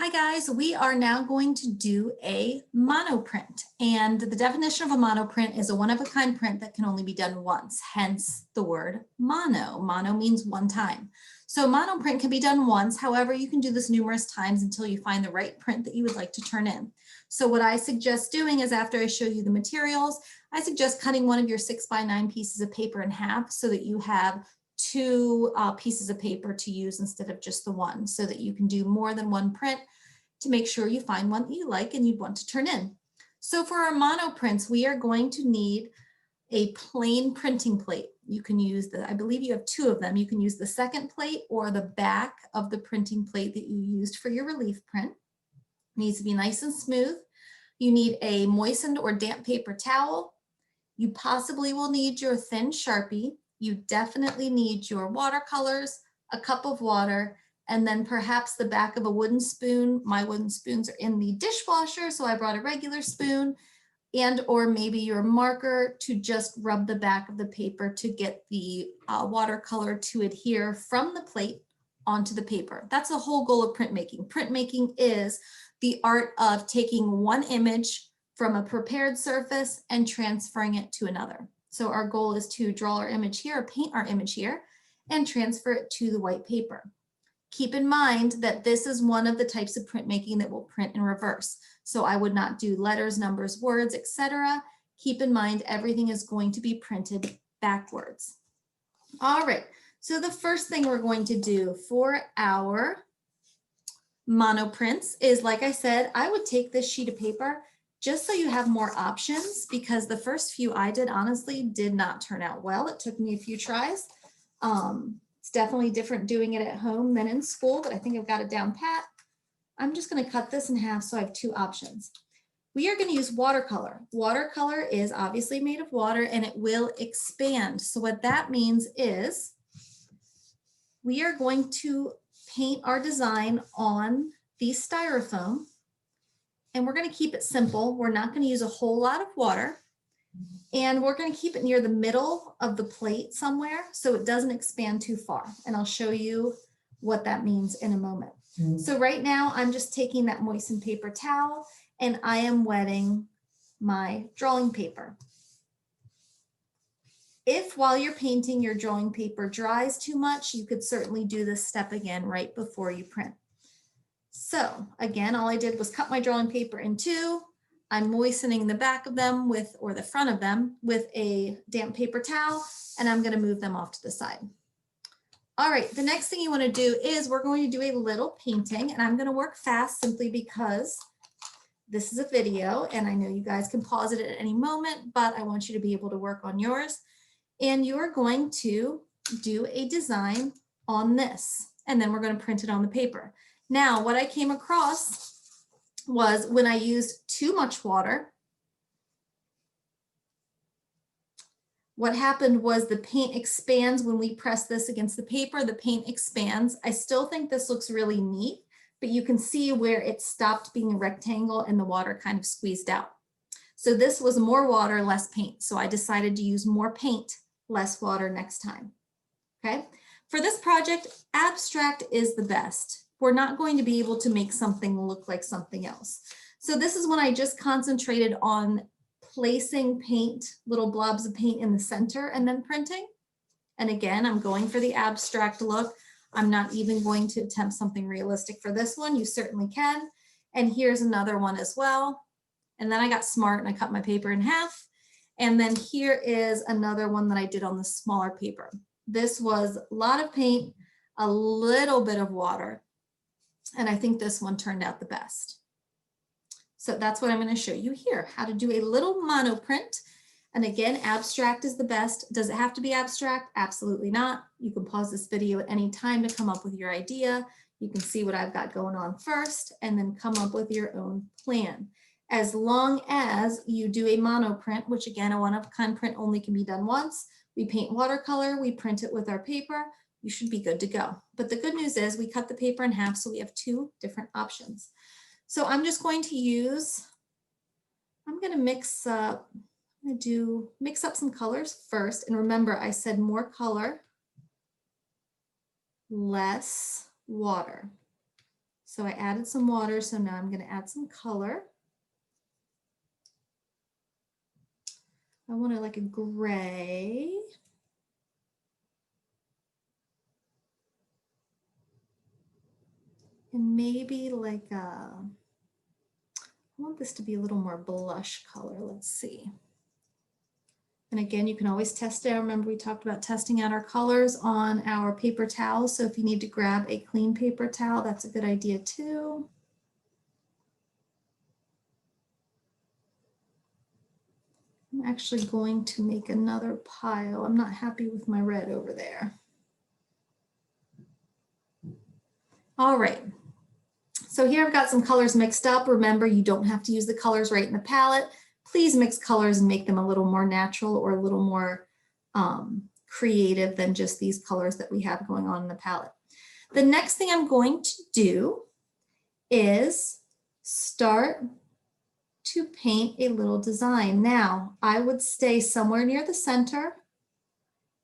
Hi guys, we are now going to do a monoprint, and the definition of a monoprint is a one-of-a-kind print that can only be done once, hence the word mono. Mono means one time. So monoprint can be done once, however, you can do this numerous times until you find the right print that you would like to turn in. So what I suggest doing is after I show you the materials, I suggest cutting one of your 6x9 pieces of paper in half so that you have two pieces of paper to use instead of just the one, so that you can do more than one print to make sure you find one that you like and you'd want to turn in. So for our monoprints, we are going to need a plain printing plate. You can use I believe you have two of them. You can use the second plate or the back of the printing plate that you used for your relief print. It needs to be nice and smooth. You need a moistened or damp paper towel. You possibly will need your thin Sharpie. You definitely need your watercolors, a cup of water, and then perhaps the back of a wooden spoon. My wooden spoons are in the dishwasher, so I brought a regular spoon, and or maybe your marker to just rub the back of the paper to get the watercolor to adhere from the plate onto the paper. That's the whole goal of printmaking. Printmaking is the art of taking one image from a prepared surface and transferring it to another. So our goal is to draw our image here, or paint our image here, and transfer it to the white paper. Keep in mind that this is one of the types of printmaking that will print in reverse. So I would not do letters, numbers, words, etc. Keep in mind everything is going to be printed backwards. All right, so the first thing we're going to do for our monoprints is, like I said, I would take this sheet of paper just so you have more options, because the first few I did honestly did not turn out well. It took me a few tries. It's definitely different doing it at home than in school, but I think I've got it down pat. I'm just going to cut this in half so I have two options. We are going to use watercolor. Watercolor is obviously made of water and it will expand. So what that means is we are going to paint our design on the Styrofoam, and we're going to keep it simple. We're not going to use a whole lot of water. And we're going to keep it near the middle of the plate somewhere so it doesn't expand too far. And I'll show you what that means in a moment. So right now I'm just taking that moistened paper towel and I am wetting my drawing paper. If while you're painting your drawing paper dries too much, you could certainly do this step again right before you print. So again, all I did was cut my drawing paper in two. I'm moistening the back of them with, or the front of them with a damp paper towel, and I'm going to move them off to the side. All right, the next thing you want to do is we're going to do a little painting, and I'm going to work fast simply because this is a video and I know you guys can pause it at any moment, but I want you to be able to work on yours. And you're going to do a design on this, and then we're going to print it on the paper. Now, what I came across was when I used too much water, what happened was the paint expands when we press this against the paper, the paint expands. I still think this looks really neat, but you can see where it stopped being a rectangle and the water kind of squeezed out. So this was more water, less paint. So I decided to use more paint, less water next time. Okay. For this project, abstract is the best. We're not going to be able to make something look like something else. So this is when I just concentrated on placing paint, little blobs of paint in the center and then printing. And again, I'm going for the abstract look. I'm not even going to attempt something realistic for this one. You certainly can. And here's another one as well. And then I got smart and I cut my paper in half. And then here is another one that I did on the smaller paper. This was a lot of paint, a little bit of water. And I think this one turned out the best. So that's what I'm going to show you here, how to do a little monoprint. And again, abstract is the best. Does it have to be abstract? Absolutely not. You can pause this video at any time to come up with your idea. You can see what I've got going on first and then come up with your own plan. As long as you do a monoprint, which again, a one-of-a-kind print only can be done once. We paint watercolor, we print it with our paper, you should be good to go. But the good news is we cut the paper in half, so we have two different options. So I'm just going to use, I'm going to mix up some colors first. And remember, I said more color, less water. So I added some water, so now I'm going to add some color. I want it like a gray. And maybe like a, I want this to be a little more blush color. Let's see. And again, you can always test it. Remember, we talked about testing out our colors on our paper towels. So if you need to grab a clean paper towel, that's a good idea too. I'm actually going to make another pile. I'm not happy with my red over there. All right. So here I've got some colors mixed up. Remember, you don't have to use the colors right in the palette. Please mix colors and make them a little more natural or a little more creative than just these colors that we have going on in the palette. The next thing I'm going to do is start to paint a little design. Now, I would stay somewhere near the center,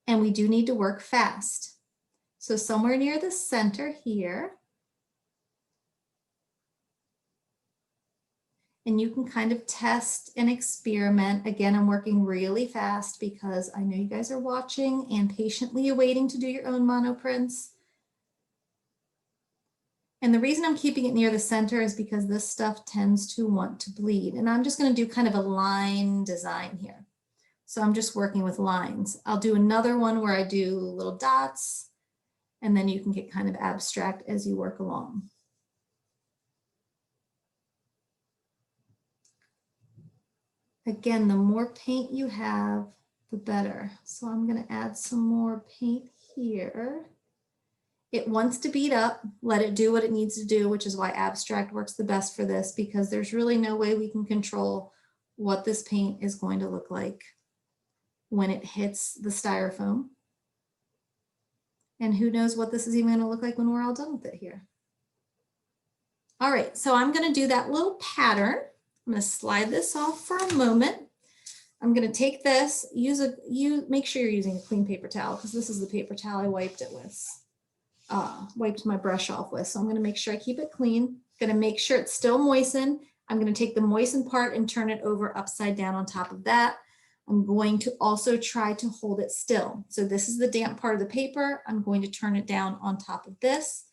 and we do need to work fast. So somewhere near the center here, and you can kind of test and experiment. Again, I'm working really fast because I know you guys are watching and patiently awaiting to do your own monoprints. And the reason I'm keeping it near the center is because this stuff tends to want to bleed. And I'm just going to do kind of a line design here. So I'm just working with lines. I'll do another one where I do little dots, and then you can get kind of abstract as you work along. Again, the more paint you have, the better. So I'm going to add some more paint here. It wants to bead up, let it do what it needs to do, which is why abstract works the best for this, because there's really no way we can control what this paint is going to look like when it hits the styrofoam. And who knows what this is even going to look like when we're all done with it here. All right, so I'm going to do that little pattern. I'm going to slide this off for a moment. I'm going to take this, make sure you're using a clean paper towel, because this is the paper towel I wiped it with, wiped my brush off with. So I'm going to make sure I keep it clean. Going to make sure it's still moistened. I'm going to take the moistened part and turn it over upside down on top of that. I'm going to also try to hold it still. So this is the damp part of the paper. I'm going to turn it down on top of this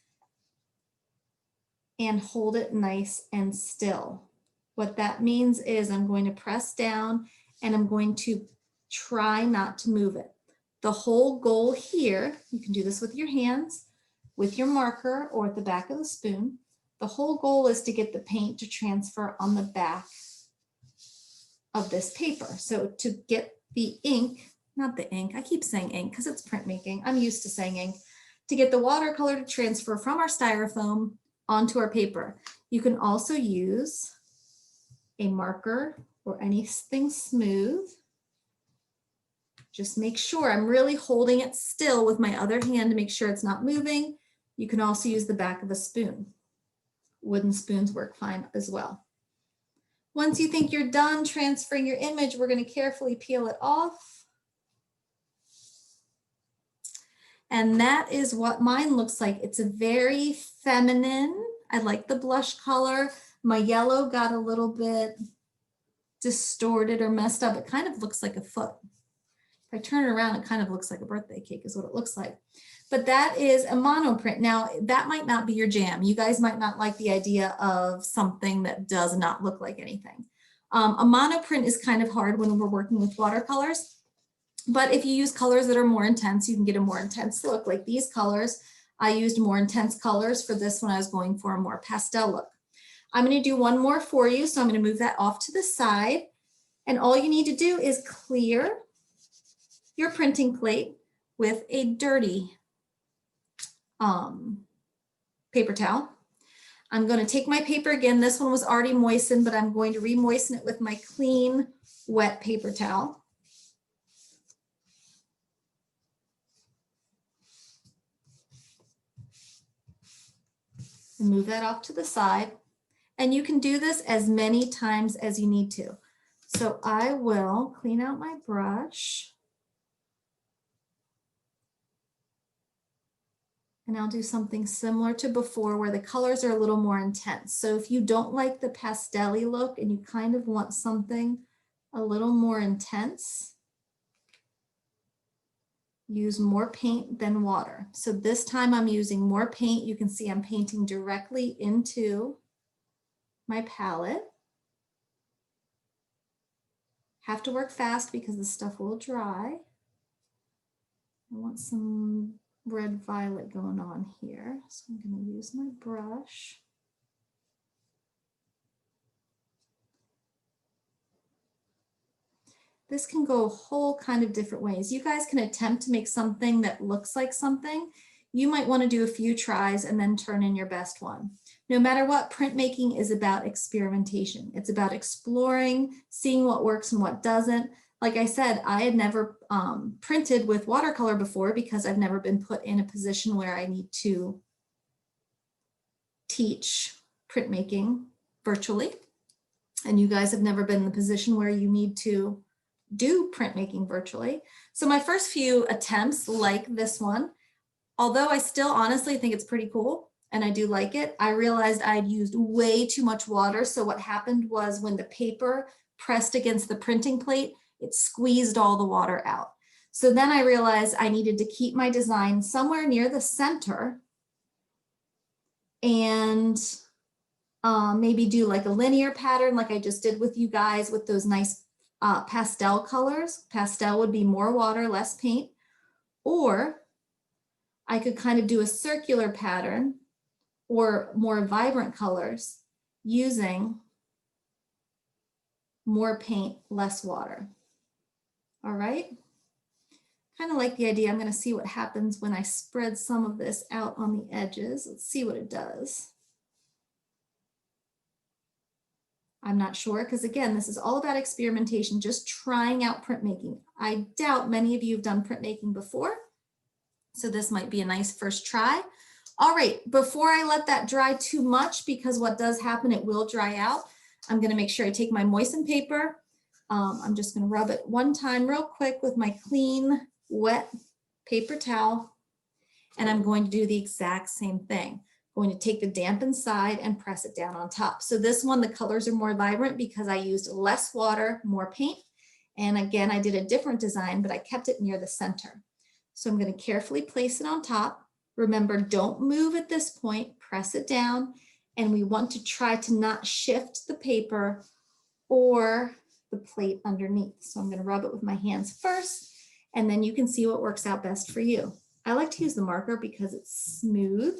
and hold it nice and still. What that means is I'm going to press down and I'm going to try not to move it. The whole goal here, you can do this with your hands, with your marker, or at the back of the spoon. The whole goal is to get the paint to transfer on the back of this paper. So to get the ink, not the ink, I keep saying ink because it's printmaking. I'm used to saying ink. To get the watercolor to transfer from our styrofoam onto our paper. You can also use a marker or anything smooth. Just make sure I'm really holding it still with my other hand to make sure it's not moving. You can also use the back of a spoon. Wooden spoons work fine as well. Once you think you're done transferring your image, we're going to carefully peel it off. And that is what mine looks like. It's a very feminine. I like the blush color. My yellow got a little bit distorted or messed up. It kind of looks like a foot. If I turn it around, it kind of looks like a birthday cake is what it looks like. But that is a monoprint. Now, that might not be your jam. You guys might not like the idea of something that does not look like anything. A monoprint is kind of hard when we're working with watercolors. But if you use colors that are more intense, you can get a more intense look. Like these colors, I used more intense colors for this when I was going for a more pastel look. I'm going to do one more for you. So I'm going to move that off to the side. And all you need to do is clear your printing plate with a dirty paper towel. I'm going to take my paper again. This one was already moistened, but I'm going to re-moisten it with my clean, wet paper towel. And move that off to the side. And you can do this as many times as you need to. So I will clean out my brush. And I'll do something similar to before where the colors are a little more intense. So if you don't like the pastel-y look and you kind of want something a little more intense, use more paint than water. So this time I'm using more paint. You can see I'm painting directly into my palette. Have to work fast because the stuff will dry. I want some red violet going on here. So I'm going to use my brush. This can go a whole kind of different ways. You guys can attempt to make something that looks like something. You might want to do a few tries and then turn in your best one. No matter what, printmaking is about experimentation. It's about exploring, seeing what works and what doesn't. Like I said, I had never printed with watercolor before because I've never been put in a position where I need to teach printmaking virtually. And you guys have never been in the position where you need to do printmaking virtually. So my first few attempts, like this one, although I still honestly think it's pretty cool and I do like it, I realized I'd used way too much water. So what happened was when the paper pressed against the printing plate, it squeezed all the water out. So then I realized I needed to keep my design somewhere near the center and maybe do like a linear pattern like I just did with you guys with those nice pastel colors. Pastel would be more water, less paint. Or I could kind of do a circular pattern or more vibrant colors using more paint, less water. All right. Kind of like the idea. I'm going to see what happens when I spread some of this out on the edges. Let's see what it does. I'm not sure because again, this is all about experimentation, just trying out printmaking. I doubt many of you have done printmaking before, so this might be a nice first try. All right, before I let that dry too much, because what does happen, it will dry out, I'm going to make sure I take my moistened paper. I'm just going to rub it one time real quick with my clean, wet paper towel, and I'm going to do the exact same thing. Going to take the dampened side and press it down on top. So this one, the colors are more vibrant because I used less water, more paint. And again, I did a different design, but I kept it near the center. So I'm going to carefully place it on top. Remember, don't move at this point, press it down. And we want to try to not shift the paper or the plate underneath. So I'm going to rub it with my hands first, and then you can see what works out best for you. I like to use the marker because it's smooth.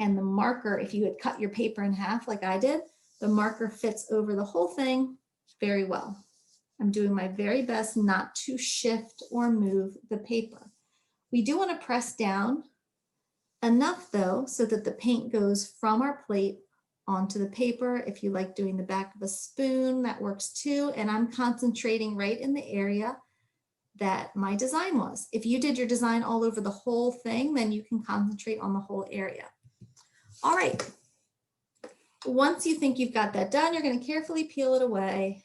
And the marker, if you had cut your paper in half like I did, the marker fits over the whole thing very well. I'm doing my very best not to shift or move the paper. We do want to press down enough though, so that the paint goes from our plate onto the paper. If you like doing the back of a spoon, that works too. And I'm concentrating right in the area that my design was. If you did your design all over the whole thing, then you can concentrate on the whole area. All right. Once you think you've got that done, you're going to carefully peel it away.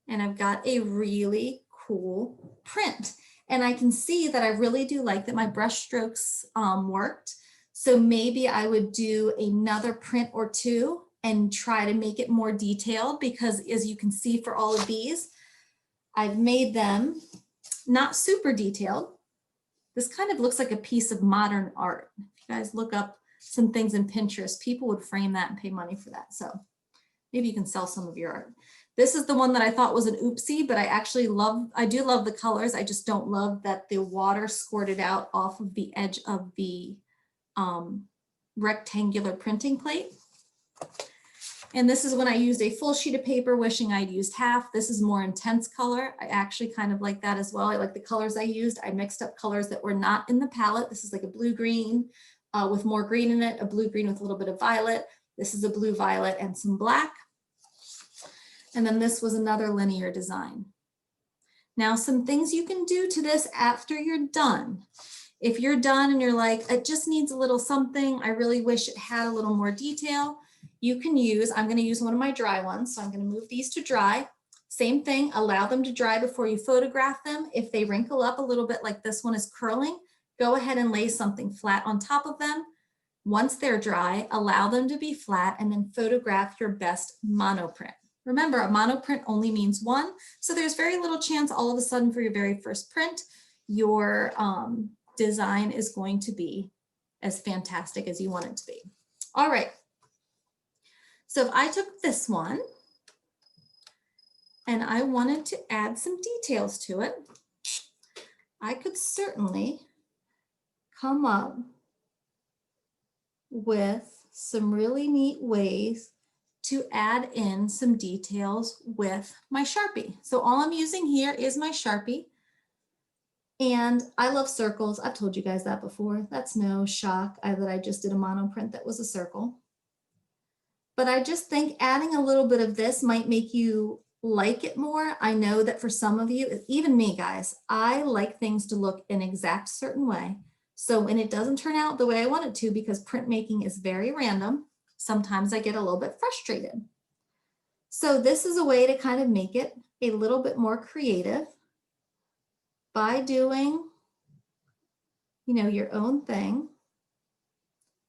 And I've got a really cool print. And I can see that I really do like that my brush strokes worked. So maybe I would do another print or two and try to make it more detailed, because as you can see for all of these, I've made them not super detailed. This kind of looks like a piece of modern art. If you guys look up some things in Pinterest, people would frame that and pay money for that. So maybe you can sell some of your art. This is the one that I thought was an oopsie, but I actually I do love the colors. I just don't love that the water squirted out off of the edge of the rectangular printing plate. And this is when I used a full sheet of paper, wishing I'd used half. This is more intense color. I actually kind of like that as well. I like the colors I used. I mixed up colors that were not in the palette. This is like a blue-green with more green in it, a blue-green with a little bit of violet. This is a blue-violet and some black. And then this was another linear design. Now, some things you can do to this after you're done. If you're done and you're like, it just needs a little something, I really wish it had a little more detail, you can use, I'm going to use one of my dry ones. So I'm going to move these to dry. Same thing, allow them to dry before you photograph them. If they wrinkle up a little bit like this one is curling, go ahead and lay something flat on top of them. Once they're dry, allow them to be flat and then photograph your best monoprint. Remember, a monoprint only means one, so there's very little chance all of a sudden for your very first print, your design is going to be as fantastic as you want it to be. All right. So if I took this one and I wanted to add some details to it, I could certainly come up with some really neat ways to add in some details with my Sharpie. So all I'm using here is my Sharpie. And I love circles. I've told you guys that before. That's no shock that I just did a monoprint that was a circle. But I just think adding a little bit of this might make you like it more. I know that for some of you, even me guys, I like things to look an exact certain way. So when it doesn't turn out the way I want it to, because printmaking is very random, sometimes I get a little bit frustrated. So this is a way to kind of make it a little bit more creative by doing, you know, your own thing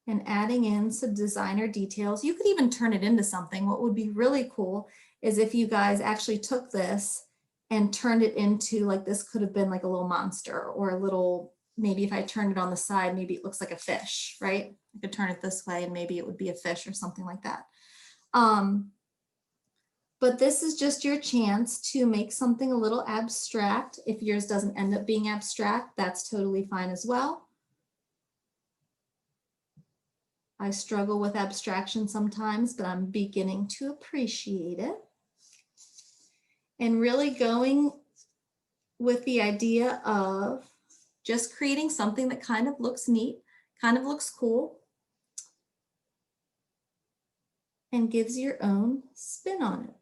and adding in some designer details. You could even turn it into something. What would be really cool is if you guys actually took this and turned it into, like, this could have been like a little monster or a little, maybe if I turned it on the side, maybe it looks like a fish, right? I could turn it this way and maybe it would be a fish or something like that. But this is just your chance to make something a little abstract. If yours doesn't end up being abstract, that's totally fine as well. I struggle with abstraction sometimes, but I'm beginning to appreciate it. And really going with the idea of just creating something that kind of looks neat, kind of looks cool, and gives your own spin on it.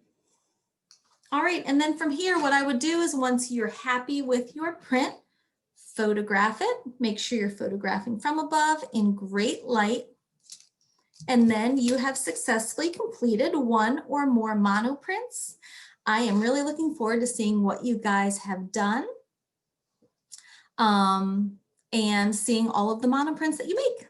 All right, and then from here, what I would do is once you're happy with your print, photograph it. Make sure you're photographing from above in great light. And then you have successfully completed one or more monoprints. I am really looking forward to seeing what you guys have done and seeing all of the monoprints that you make.